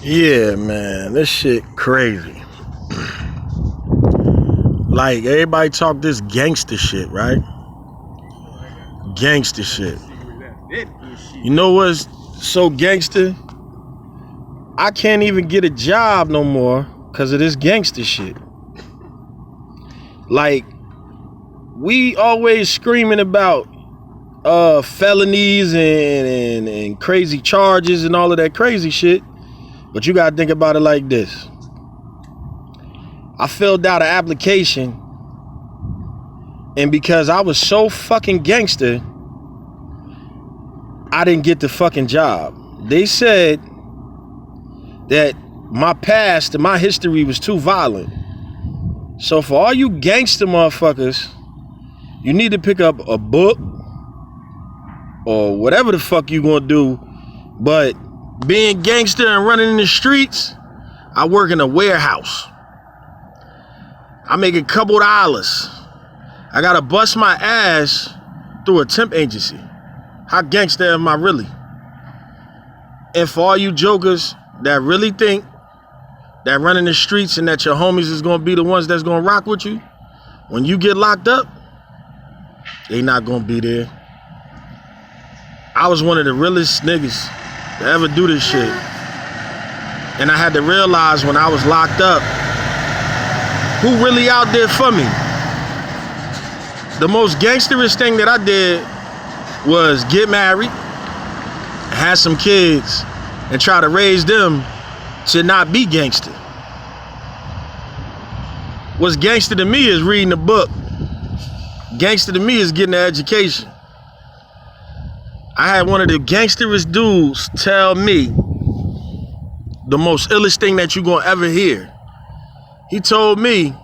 Yeah, man, this shit crazy. Like, everybody talk this gangster shit, right? Gangster shit. You know what's so gangster? I can't even get a job no more because of this gangster shit. Like, we always screaming about felonies and crazy charges and all of that crazy shit. But you gotta think about it like this. I filled out an application, and because I was so fucking gangster, I didn't get the fucking job. They said that my past and my history was too violent. So for all you gangster motherfuckers, you need to pick up a book or whatever the fuck you gonna do. But being gangster and running in the streets, I work in a warehouse. I make a couple dollars. I gotta bust my ass through a temp agency. How gangster am I really? And for all you jokers that really think that running the streets and that your homies is gonna be the ones that's gonna rock with you, when you get locked up, they not gonna be there. I was one of the realest niggas to ever do this shit. And I had to realize when I was locked up, who really out there for me? The most gangsterous thing that I did was get married, have some kids, and try to raise them to not be gangster. What's gangster to me is reading a book. Gangster to me is getting an education. I had one of the gangsterest dudes tell me the most illest thing that you're gonna ever hear. He told me,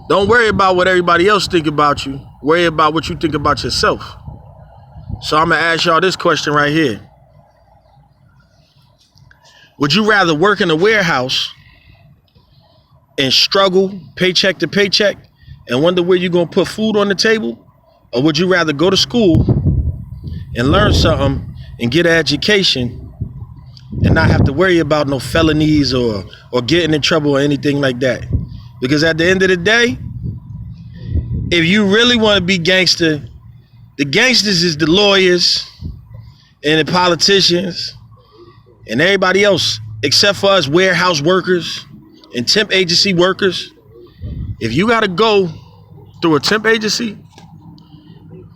don't worry about what everybody else think about you. Worry about what you think about yourself. So I'm gonna ask y'all this question right here. Would you rather work in a warehouse and struggle paycheck to paycheck and wonder where you're gonna put food on the table? Or would you rather go to school and learn something and get an education and not have to worry about no felonies or getting in trouble or anything like that? Because at the end of the day, if you really want to be gangster, the gangsters is the lawyers and the politicians and everybody else except for us warehouse workers and temp agency workers. If you got to go through a temp agency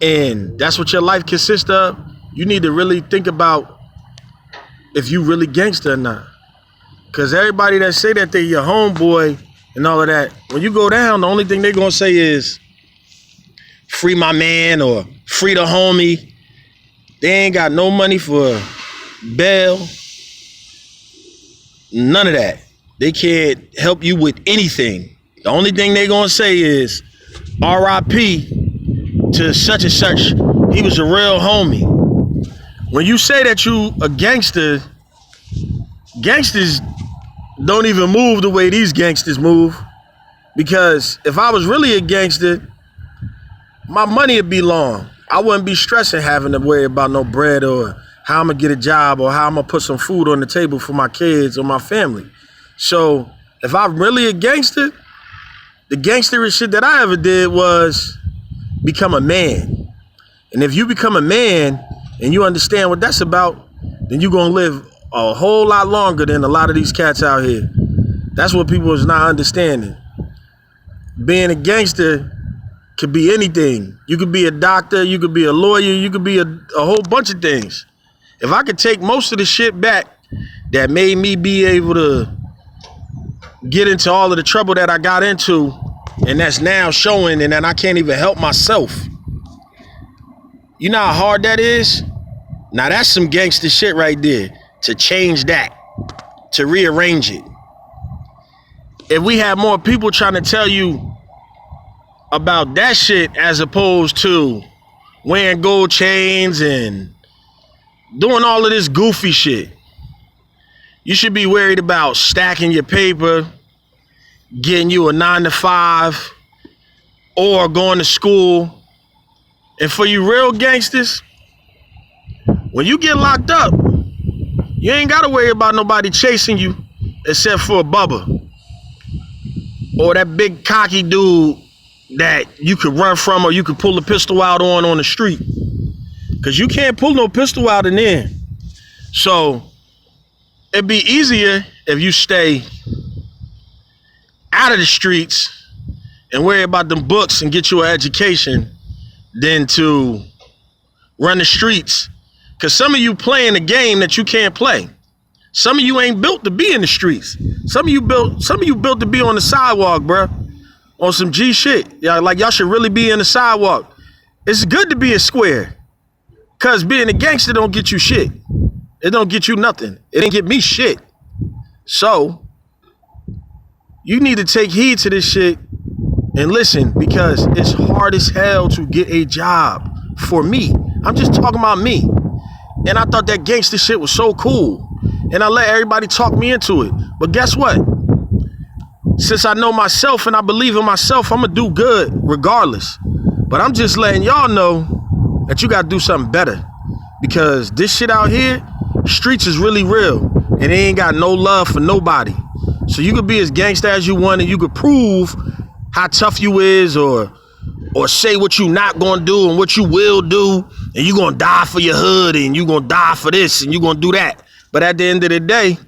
and that's what your life consists of, you need to really think about if you really gangster or not. Because everybody that say that they're your homeboy and all of that, when you go down, the only thing they're going to say is free my man or free the homie. They ain't got no money for bail. None of that. They can't help you with anything. The only thing they're going to say is RIP to such and such. He was a real homie. When you say that you a gangster, gangsters don't even move the way these gangsters move. Because if I was really a gangster, my money would be long. I wouldn't be stressing having to worry about no bread or how I'm gonna get a job or how I'm gonna put some food on the table for my kids or my family. So if I'm really a gangster, the gangsterest shit that I ever did was become a man. And if you become a man and you understand what that's about, then you're gonna live a whole lot longer than a lot of these cats out here. That's what people is not understanding. Being a gangster could be anything. You could be a doctor, you could be a lawyer, you could be a whole bunch of things. If I could take most of the shit back that made me be able to get into all of the trouble that I got into, and that's now showing, and then I can't even help myself. You know how hard that is? Now that's some gangster shit right there. To change that, to rearrange it. If we had more people trying to tell you about that shit as opposed to wearing gold chains and doing all of this goofy shit, you should be worried about stacking your paper, getting you a 9-to-5, or going to school. And for you real gangsters, when you get locked up, You ain't gotta worry about nobody chasing you except for a Bubba. Or that big cocky dude that you could run from or you could pull a pistol out on the street. Cause you can't pull no pistol out in there. So it'd be easier if you stay out of the streets and worry about them books and get you an education than to run the streets. Cause some of you playing a game that you can't play. Some of you ain't built to be in the streets. Some of you built to be on the sidewalk, bruh. On some G shit. Yeah, like y'all should really be in the sidewalk. It's good to be a square. Cause being a gangster don't get you shit. It don't get you nothing. It ain't get me shit. So you need to take heed to this shit and listen, because it's hard as hell to get a job for me. I'm just talking about me. And I thought that gangster shit was so cool. And I let everybody talk me into it. But guess what? Since I know myself and I believe in myself, I'm gonna do good regardless. But I'm just letting y'all know that you gotta do something better. Because this shit out here, streets is really real. And they ain't got no love for nobody. So you could be as gangsta as you want and you could prove how tough you is or say what you not gonna do and what you will do, and you gonna die for your hood and you gonna die for this and you gonna do that. But at the end of the day,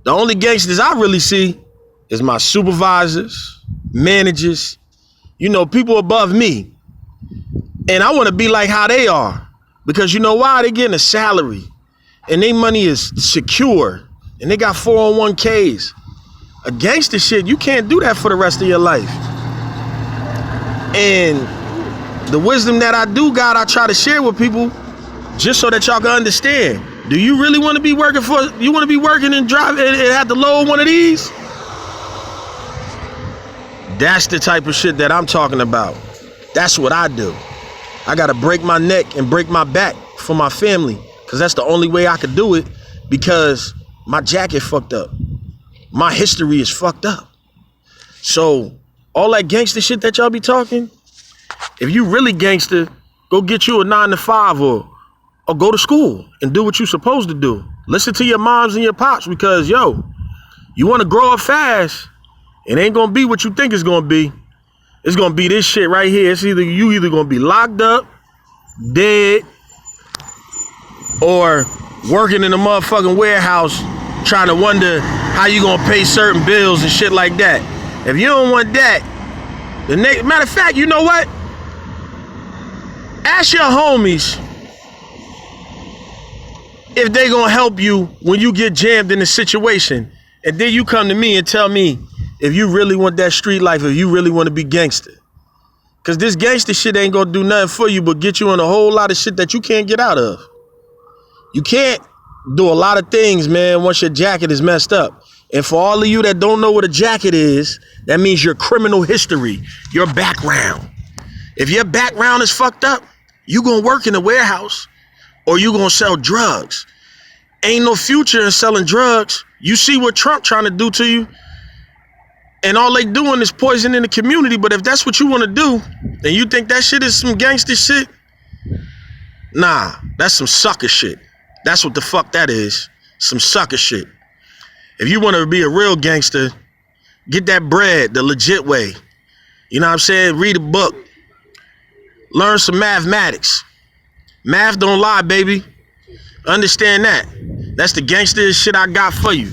the only gangsters I really see is my supervisors, managers, people above me. And I wanna be like how they are. Because you know why? They getting a salary and their money is secure and they got 401ks. A gangster shit, you can't do that for the rest of your life. And the wisdom that I do got, I try to share with people just so that y'all can understand. Do you really want to be working and drive and have to load one of these? That's the type of shit that I'm talking about. That's what I do. I got to break my neck and break my back for my family, because that's the only way I could do it, because my jacket fucked up. My history is fucked up. So all that gangster shit that y'all be talking, if you really gangster, go get you a 9-to-5 or go to school and do what you're supposed to do. Listen to your moms and your pops, because you want to grow up fast. It ain't gonna be what you think it's gonna be. It's gonna be this shit right here. It's either gonna be locked up, dead, or working in a motherfucking warehouse trying to wonder how you gonna pay certain bills and shit like that. If you don't want that, matter of fact, you know what? Ask your homies if they gonna help you when you get jammed in a situation. And then you come to me and tell me if you really want that street life, if you really want to be gangster. Cause this gangster shit ain't gonna do nothing for you but get you in a whole lot of shit that you can't get out of. You can't do a lot of things, man, once your jacket is messed up. And for all of you that don't know what a jacket is, that means your criminal history, your background. If your background is fucked up, you gonna work in a warehouse or you gonna sell drugs. Ain't no future in selling drugs. You see what Trump trying to do to you, and all they doing is poisoning the community. But if that's what you want to do, and you think that shit is some gangster shit, nah, that's some sucker shit. That's what the fuck that is. Some sucker shit. If you want to be a real gangster, get that bread the legit way. You know what I'm saying? Read a book. Learn some mathematics. Math don't lie, baby. Understand that. That's the gangster shit I got for you.